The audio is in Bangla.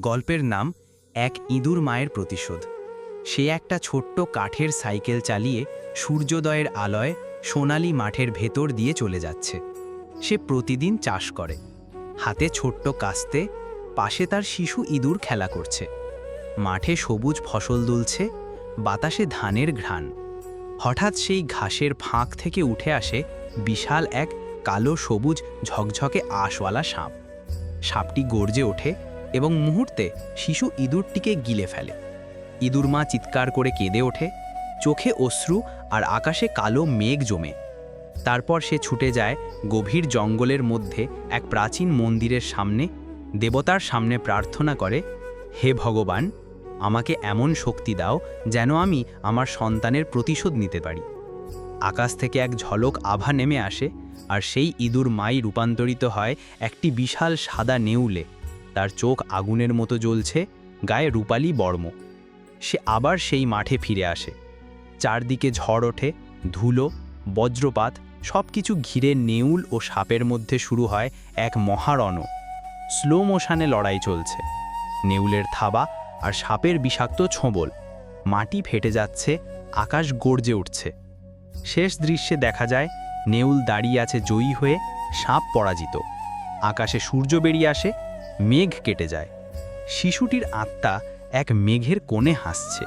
গল্পের নাম এক ইঁদুর মায়ের প্রতিশোধ। সে একটা ছোট্ট কাঠের সাইকেল চালিয়ে সূর্যোদয়ের আলোয় সোনালি মাঠের ভেতর দিয়ে চলে যাচ্ছে। সে প্রতিদিন চাষ করে, হাতে ছোট্ট কাস্তে, পাশে তার শিশু ইঁদুর খেলা করছে। মাঠে সবুজ ফসল দুলছে, বাতাসে ধানের ঘ্রাণ। হঠাৎ সেই ঘাসের ফাঁক থেকে উঠে আসে বিশাল এক কালো সবুজ ঝকঝকে আঁশওয়ালা সাপ। সাপটি গর্জে ওঠে এবং মুহূর্তে শিশু ইঁদুরটিকে গিলে ফেলে। ইঁদুর মা চিৎকার করে কেঁদে ওঠে, চোখে অশ্রু আর আকাশে কালো মেঘ জমে। তারপর সে ছুটে যায় গভীর জঙ্গলের মধ্যে এক প্রাচীন মন্দিরের সামনে, দেবতার সামনে প্রার্থনা করে, হে ভগবান, আমাকে এমন শক্তি দাও যেন আমি আমার সন্তানের প্রতিশোধ নিতে পারি। আকাশ থেকে এক ঝলক আভা নেমে আসে, আর সেই ইঁদুর মাই রূপান্তরিত হয় একটি বিশাল সাদা নেউলে। তার চোখ আগুনের মতো জ্বলছে, গায়ে রূপালী বর্ম। সে আবার সেই মাঠে ফিরে আসে। চারদিকে ঝড় ওঠে, ধুলো, বজ্রপাত, সব কিছু ঘিরে নেউল ও সাপের মধ্যে শুরু হয় এক মহারণ। স্লো মোশনে লড়াই চলছে। নেউলের থাবা আর সাপের বিষাক্ত ছোবল। মাটি ফেটে যাচ্ছে, আকাশ গর্জে উঠছে। শেষ দৃশ্যে দেখা যায় নেউল দাঁড়িয়ে আছে জয়ী হয়ে, সাপ পরাজিত। আকাশে সূর্য বেরিয়ে আসে, মেঘ কেটে যায়। শিশুটির আত্মা এক মেঘের কোণে হাসছে।